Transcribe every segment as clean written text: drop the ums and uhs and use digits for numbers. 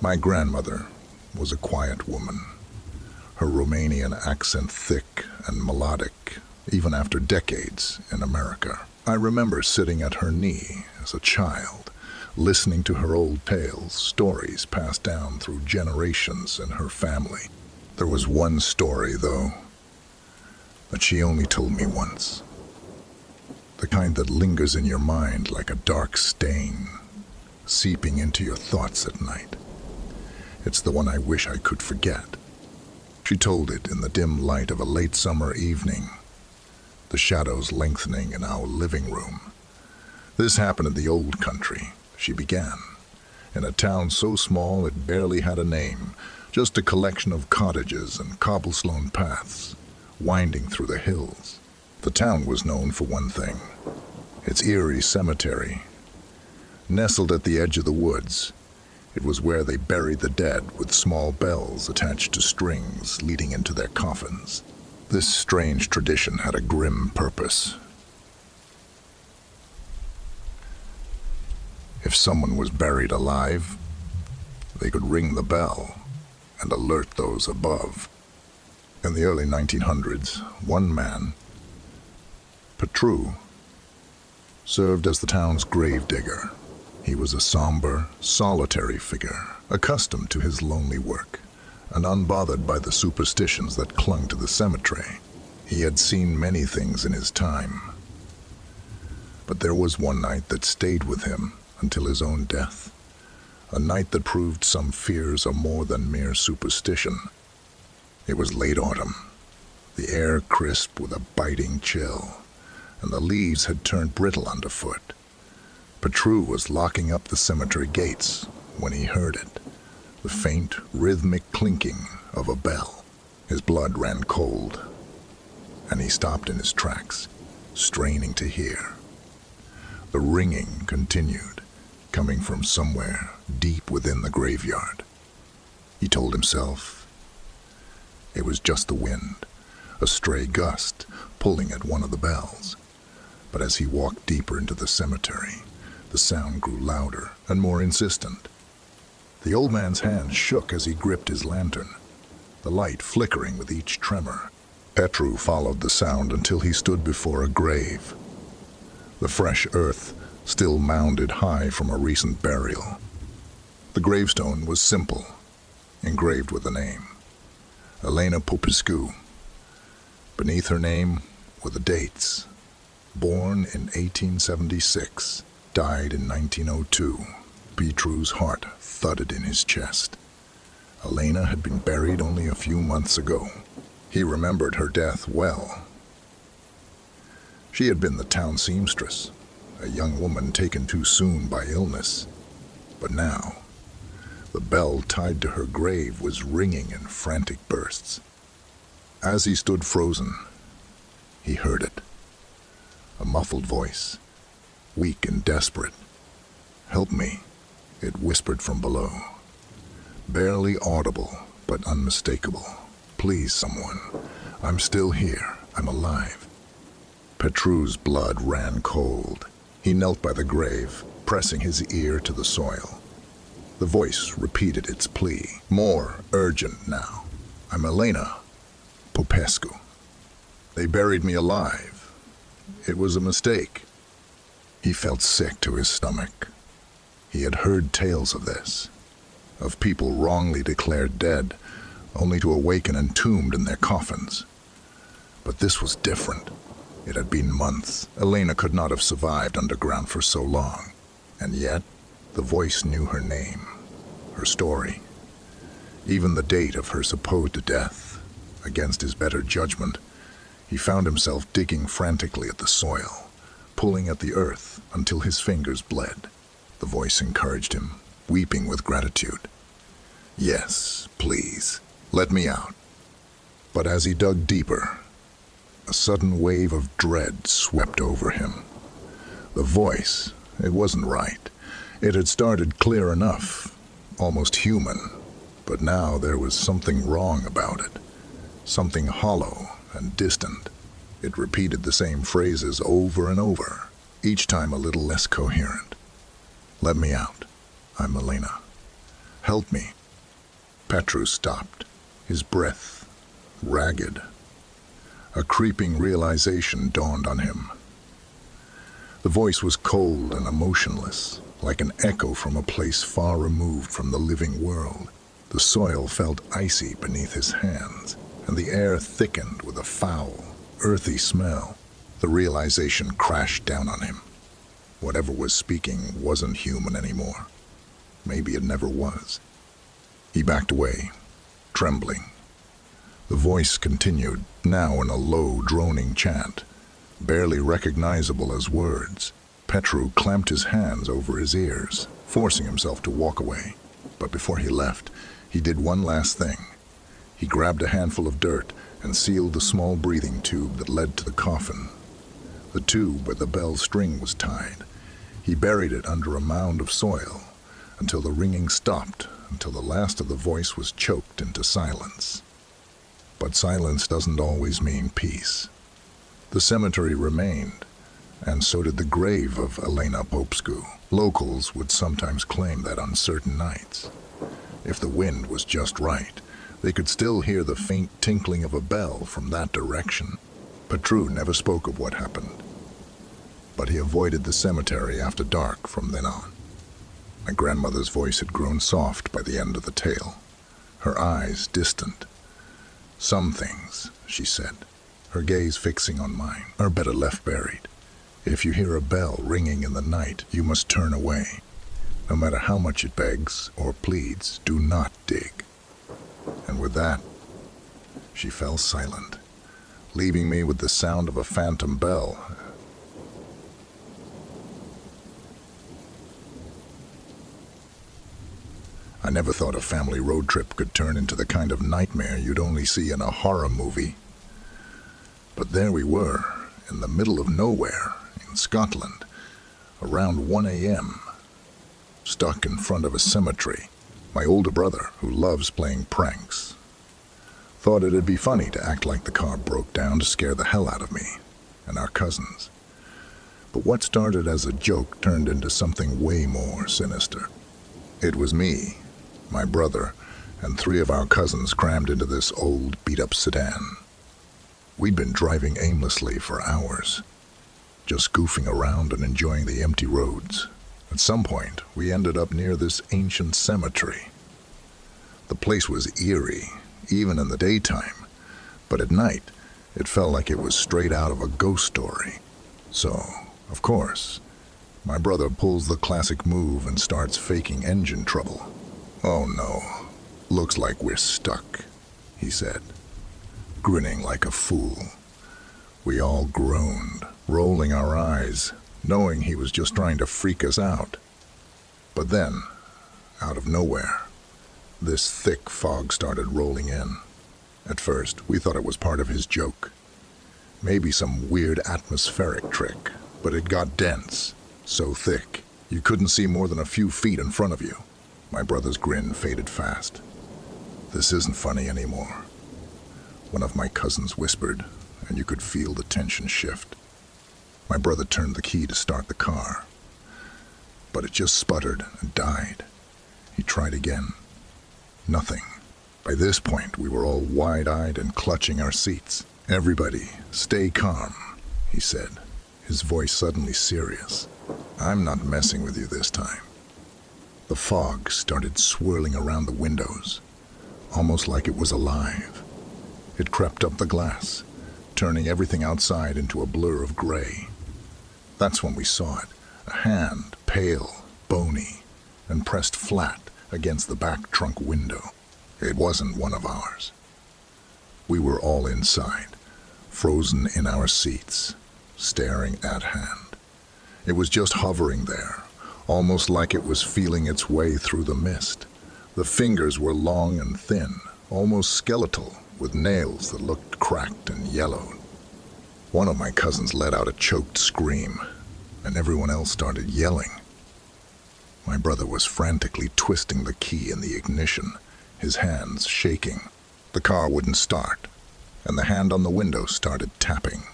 My grandmother was a quiet woman, her Romanian accent thick and melodic, even after decades in America. I remember sitting at her knee as a child, listening to her old tales, stories passed down through generations in her family. There was one story, though, that she only told me once. The kind that lingers in your mind like a dark stain, seeping into your thoughts at night. It's the one I wish I could forget. She told it in the dim light of a late summer evening, the shadows lengthening in our living room. This happened in the old country, she began, in a town so small it barely had a name, just a collection of cottages and cobblestone paths winding through the hills. The town was known for one thing, its eerie cemetery. Nestled at the edge of the woods, it was where they buried the dead with small bells attached to strings leading into their coffins. This strange tradition had a grim purpose. If someone was buried alive, they could ring the bell and alert those above. In the early 1900s, one man, Petru, served as the town's gravedigger. He was a somber, solitary figure, accustomed to his lonely work, and unbothered by the superstitions that clung to the cemetery. He had seen many things in his time, but there was one night that stayed with him until his own death, a night that proved some fears are more than mere superstition. It was late autumn, the air crisp with a biting chill, and the leaves had turned brittle underfoot. Petru was locking up the cemetery gates when he heard it, the faint, rhythmic clinking of a bell. His blood ran cold, and he stopped in his tracks, straining to hear. The ringing continued, coming from somewhere deep within the graveyard. He told himself it was just the wind, a stray gust pulling at one of the bells. But as he walked deeper into the cemetery, the sound grew louder and more insistent. The old man's hand shook as he gripped his lantern, the light flickering with each tremor. Petru followed the sound until he stood before a grave, the fresh earth still mounded high from a recent burial. The gravestone was simple, engraved with a name, Elena Popescu. Beneath her name were the dates: born in 1876, died in 1902. Petru's heart thudded in his chest. Elena had been buried only a few months ago. He remembered her death well. She had been the town seamstress, a young woman taken too soon by illness. But now, the bell tied to her grave was ringing in frantic bursts. As he stood frozen, he heard it. A muffled voice, weak and desperate. "Help me," it whispered from below. Barely audible, but unmistakable. "Please, someone. I'm still here. I'm alive." Petru's blood ran cold. He knelt by the grave, pressing his ear to the soil. The voice repeated its plea, more urgent now. "I'm Elena Popescu. They buried me alive. It was a mistake." He felt sick to his stomach. He had heard tales of this, of people wrongly declared dead, only to awaken entombed in their coffins. But this was different. It had been months. Elena could not have survived underground for so long. And yet, the voice knew her name, her story, even the date of her supposed death. Against his better judgment, he found himself digging frantically at the soil, pulling at the earth until his fingers bled. The voice encouraged him, weeping with gratitude. "Yes, please, let me out." But as he dug deeper, a sudden wave of dread swept over him. The voice, it wasn't right. It had started clear enough, almost human, but now there was something wrong about it, something hollow and distant. It repeated the same phrases over and over, each time a little less coherent. "Let me out. I'm Elena. Help me." Petru stopped, his breath ragged. A creeping realization dawned on him. The voice was cold and emotionless, like an echo from a place far removed from the living world. The soil felt icy beneath his hands, and the air thickened with a foul, earthy smell. The realization crashed down on him. Whatever was speaking wasn't human anymore. Maybe it never was. He backed away, trembling. The voice continued, now in a low, droning chant, barely recognizable as words. Petru clamped his hands over his ears, forcing himself to walk away. But before he left, he did one last thing. He grabbed a handful of dirt and sealed the small breathing tube that led to the coffin. The tube where the bell string was tied. He buried it under a mound of soil until the ringing stopped, until the last of the voice was choked into silence. But silence doesn't always mean peace. The cemetery remained, and so did the grave of Elena Popescu. Locals would sometimes claim that on certain nights, if the wind was just right, they could still hear the faint tinkling of a bell from that direction. Petru never spoke of what happened, but he avoided the cemetery after dark from then on. My grandmother's voice had grown soft by the end of the tale, her eyes distant. "Some things," she said, her gaze fixing on mine, "are better left buried. If you hear a bell ringing in the night, you must turn away. No matter how much it begs or pleads, do not dig." And with that, she fell silent, leaving me with the sound of a phantom bell. I never thought a family road trip could turn into the kind of nightmare you'd only see in a horror movie. But there we were, in the middle of nowhere, in Scotland, around 1 a.m., stuck in front of a cemetery. My older brother, who loves playing pranks, thought it'd be funny to act like the car broke down to scare the hell out of me and our cousins. But what started as a joke turned into something way more sinister. It was me, my brother, and 3 of our cousins crammed into this old, beat-up sedan. We'd been driving aimlessly for hours, just goofing around and enjoying the empty roads. At some point, we ended up near this ancient cemetery. The place was eerie, even in the daytime, but at night, it felt like it was straight out of a ghost story. So, of course, my brother pulls the classic move and starts faking engine trouble. "Oh no, looks like we're stuck," he said, grinning like a fool. We all groaned, rolling our eyes, knowing he was just trying to freak us out. But then, out of nowhere, this thick fog started rolling in. At first, we thought it was part of his joke. Maybe some weird atmospheric trick, but it got dense, so thick, you couldn't see more than a few feet in front of you. My brother's grin faded fast. "This isn't funny anymore," one of my cousins whispered, and you could feel the tension shift. My brother turned the key to start the car, but it just sputtered and died. He tried again. Nothing. By this point, we were all wide-eyed and clutching our seats. "Everybody, stay calm," he said, his voice suddenly serious. "I'm not messing with you this time." The fog started swirling around the windows, almost like it was alive. It crept up the glass, turning everything outside into a blur of gray. That's when we saw it, a hand, pale, bony, and pressed flat against the back trunk window. It wasn't one of ours. We were all inside, frozen in our seats, staring at hand. It was just hovering there, almost like it was feeling its way through the mist. The fingers were long and thin, almost skeletal, with nails that looked cracked and yellowed. One of my cousins let out a choked scream, and everyone else started yelling. My brother was frantically twisting the key in the ignition, his hands shaking. The car wouldn't start, and the hand on the window started tapping.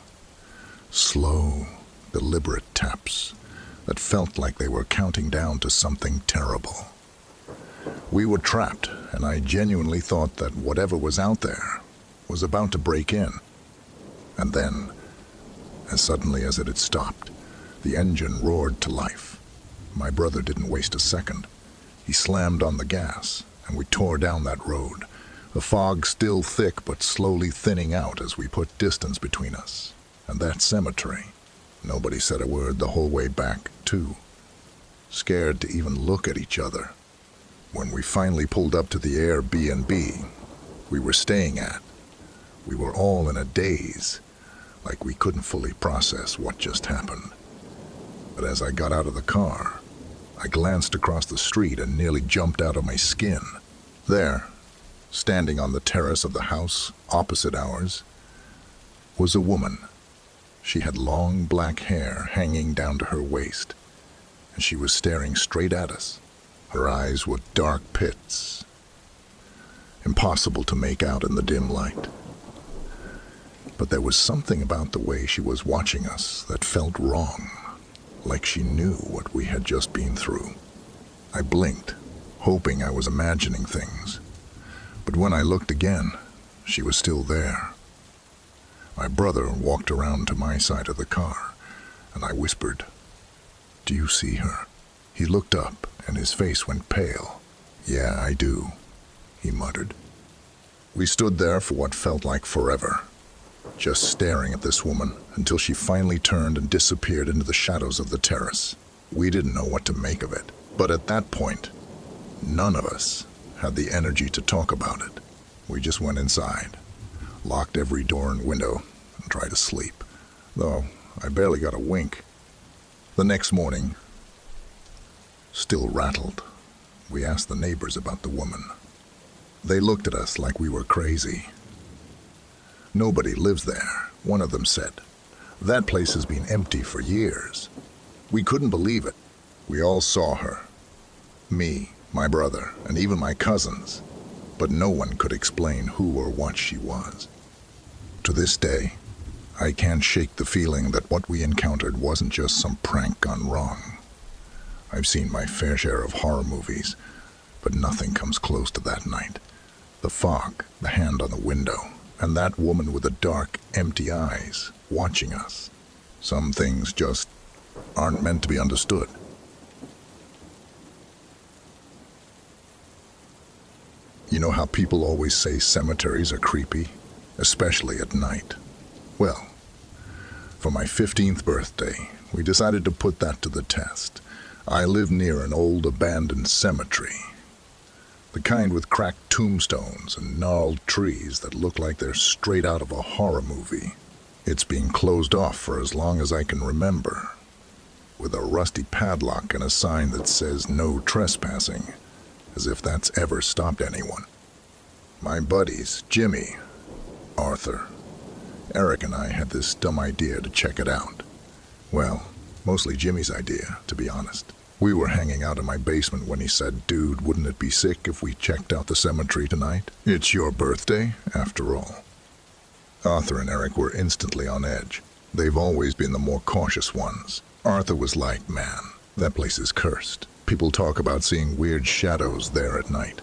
Slow, deliberate taps that felt like they were counting down to something terrible. We were trapped, and I genuinely thought that whatever was out there was about to break in. And then, as suddenly as it had stopped, the engine roared to life. My brother didn't waste a second. He slammed on the gas, and we tore down that road, the fog still thick but slowly thinning out as we put distance between us and that cemetery. Nobody said a word the whole way back, too, scared to even look at each other. When we finally pulled up to the Airbnb we were staying at, we were all in a daze, like we couldn't fully process what just happened. But as I got out of the car, I glanced across the street and nearly jumped out of my skin. There, standing on the terrace of the house opposite ours, was a woman. She had long black hair hanging down to her waist, and she was staring straight at us. Her eyes were dark pits, impossible to make out in the dim light. But there was something about the way she was watching us that felt wrong, like she knew what we had just been through. I blinked, hoping I was imagining things. But when I looked again, she was still there. My brother walked around to my side of the car, and I whispered, "Do you see her?" He looked up, and his face went pale. "Yeah, I do," he muttered. We stood there for what felt like forever, just staring at this woman until she finally turned and disappeared into the shadows of the terrace. We didn't know what to make of it, but at that point, none of us had the energy to talk about it. We just went inside, locked every door and window, and tried to sleep, though I barely got a wink. The next morning, still rattled, we asked the neighbors about the woman. They looked at us like we were crazy. "Nobody lives there," one of them said. "That place has been empty for years." We couldn't believe it. We all saw her. Me, my brother, and even my cousins. But no one could explain who or what she was. To this day, I can't shake the feeling that what we encountered wasn't just some prank gone wrong. I've seen my fair share of horror movies, but nothing comes close to that night. The fog, the hand on the window, and that woman with the dark, empty eyes watching us. Some things just aren't meant to be understood. You know how people always say cemeteries are creepy, especially at night? Well, for my 15th birthday, we decided to put that to the test. I live near an old abandoned cemetery, the kind with cracked tombstones and gnarled trees that look like they're straight out of a horror movie. It's been closed off for as long as I can remember, with a rusty padlock and a sign that says "No trespassing," as if that's ever stopped anyone. My buddies, Jimmy, Arthur, Eric and I had this dumb idea to check it out. Well, mostly Jimmy's idea, to be honest. We were hanging out in my basement when he said, "Dude, wouldn't it be sick if we checked out the cemetery tonight? It's your birthday, after all." Arthur and Eric were instantly on edge. They've always been the more cautious ones. Arthur was like, "Man, that place is cursed. People talk about seeing weird shadows there at night."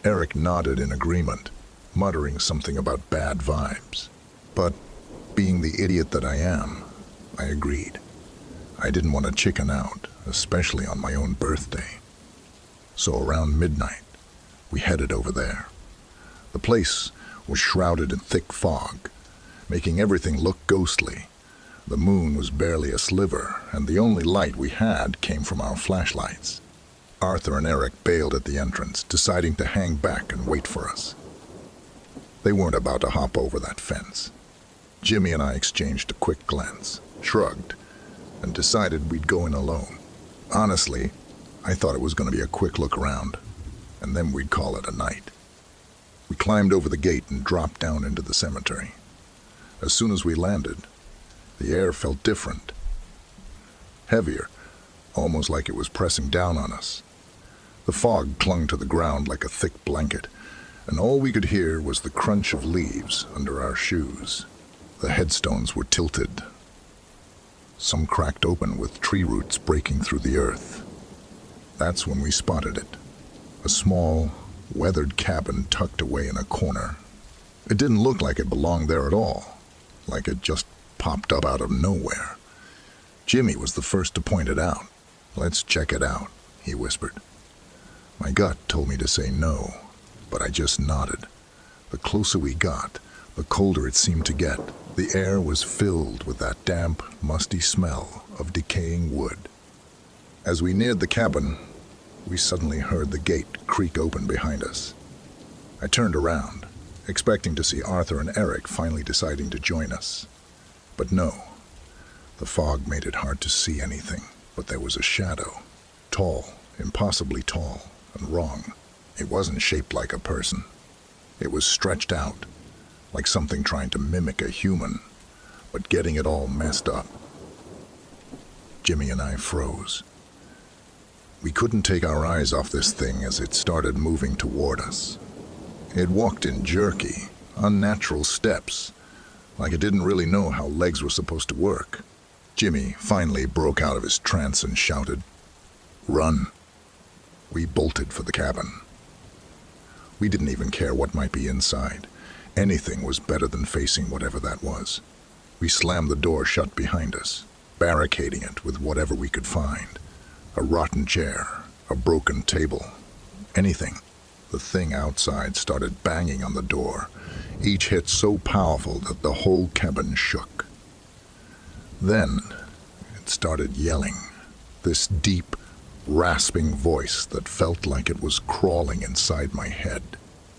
Eric nodded in agreement, muttering something about bad vibes. But, being the idiot that I am, I agreed. I didn't want to chicken out, especially on my own birthday. So around midnight, we headed over there. The place was shrouded in thick fog, making everything look ghostly. The moon was barely a sliver, and the only light we had came from our flashlights. Arthur and Eric bailed at the entrance, deciding to hang back and wait for us. They weren't about to hop over that fence. Jimmy and I exchanged a quick glance, shrugged, and decided we'd go in alone. Honestly, I thought it was going to be a quick look around, and then we'd call it a night. We climbed over the gate and dropped down into the cemetery. As soon as we landed, the air felt different. Heavier, almost like it was pressing down on us. The fog clung to the ground like a thick blanket, and all we could hear was the crunch of leaves under our shoes. The headstones were tilted, some cracked open with tree roots breaking through the earth. That's when we spotted it. A small, weathered cabin tucked away in a corner. It didn't look like it belonged there at all, like it just popped up out of nowhere. Jimmy was the first to point it out. "Let's check it out," he whispered. My gut told me to say no, but I just nodded. The closer we got, the colder it seemed to get. The air was filled with that damp, musty smell of decaying wood. As we neared the cabin, we suddenly heard the gate creak open behind us. I turned around, expecting to see Arthur and Eric finally deciding to join us. But no. The fog made it hard to see anything, but there was a shadow. Tall, impossibly tall, and wrong. It wasn't shaped like a person. It was stretched out, like something trying to mimic a human, but getting it all messed up. Jimmy and I froze. We couldn't take our eyes off this thing as it started moving toward us. It walked in jerky, unnatural steps, like it didn't really know how legs were supposed to work. Jimmy finally broke out of his trance and shouted, "Run!" We bolted for the cabin. We didn't even care what might be inside. Anything was better than facing whatever that was. We slammed the door shut behind us, barricading it with whatever we could find. A rotten chair, a broken table, anything. The thing outside started banging on the door, each hit so powerful that the whole cabin shook. Then it started yelling, this deep, rasping voice that felt like it was crawling inside my head.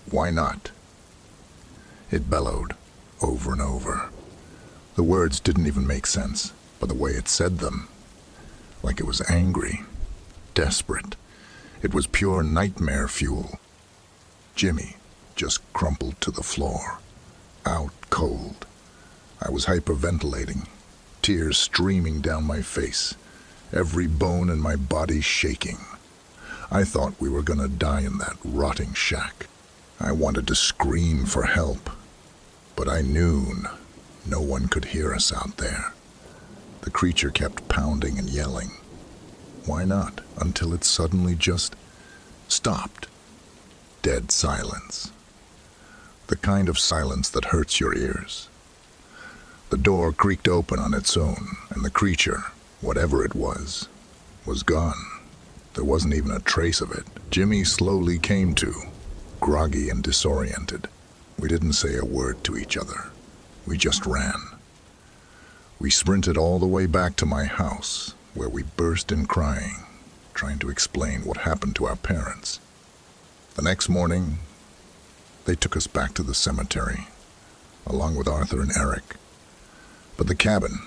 "Why not?" It bellowed, over and over. The words didn't even make sense, but the way it said them, like it was angry, desperate. It was pure nightmare fuel. Jimmy just crumpled to the floor, out cold. I was hyperventilating, tears streaming down my face, every bone in my body shaking. I thought we were gonna die in that rotting shack. I wanted to scream for help, but I knew no one could hear us out there. The creature kept pounding and yelling. Why not? Until it suddenly just stopped. Dead silence. The kind of silence that hurts your ears. The door creaked open on its own, and the creature, whatever it was gone. There wasn't even a trace of it. Jimmy slowly came to, groggy and disoriented. We didn't say a word to each other. We just ran. We sprinted all the way back to my house, where we burst in crying, trying to explain what happened to our parents. The next morning, they took us back to the cemetery, along with Arthur and Eric. But the cabin,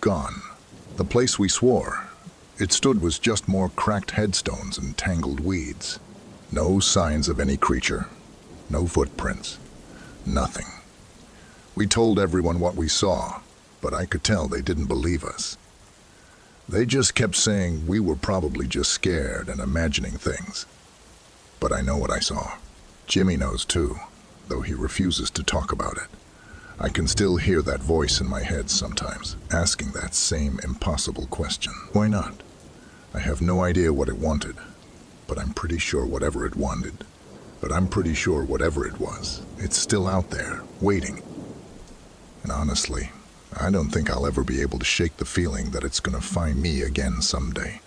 gone. The place we swore it stood was just more cracked headstones and tangled weeds. No signs of any creature, no footprints, nothing. We told everyone what we saw, but I could tell they didn't believe us. They just kept saying we were probably just scared and imagining things. But I know what I saw. Jimmy knows too, though he refuses to talk about it. I can still hear that voice in my head sometimes, asking that same impossible question. Why not? I have no idea what it wanted, but I'm pretty sure whatever it wanted. But I'm pretty sure whatever it was, it's still out there, waiting. And honestly, I don't think I'll ever be able to shake the feeling that it's gonna find me again someday.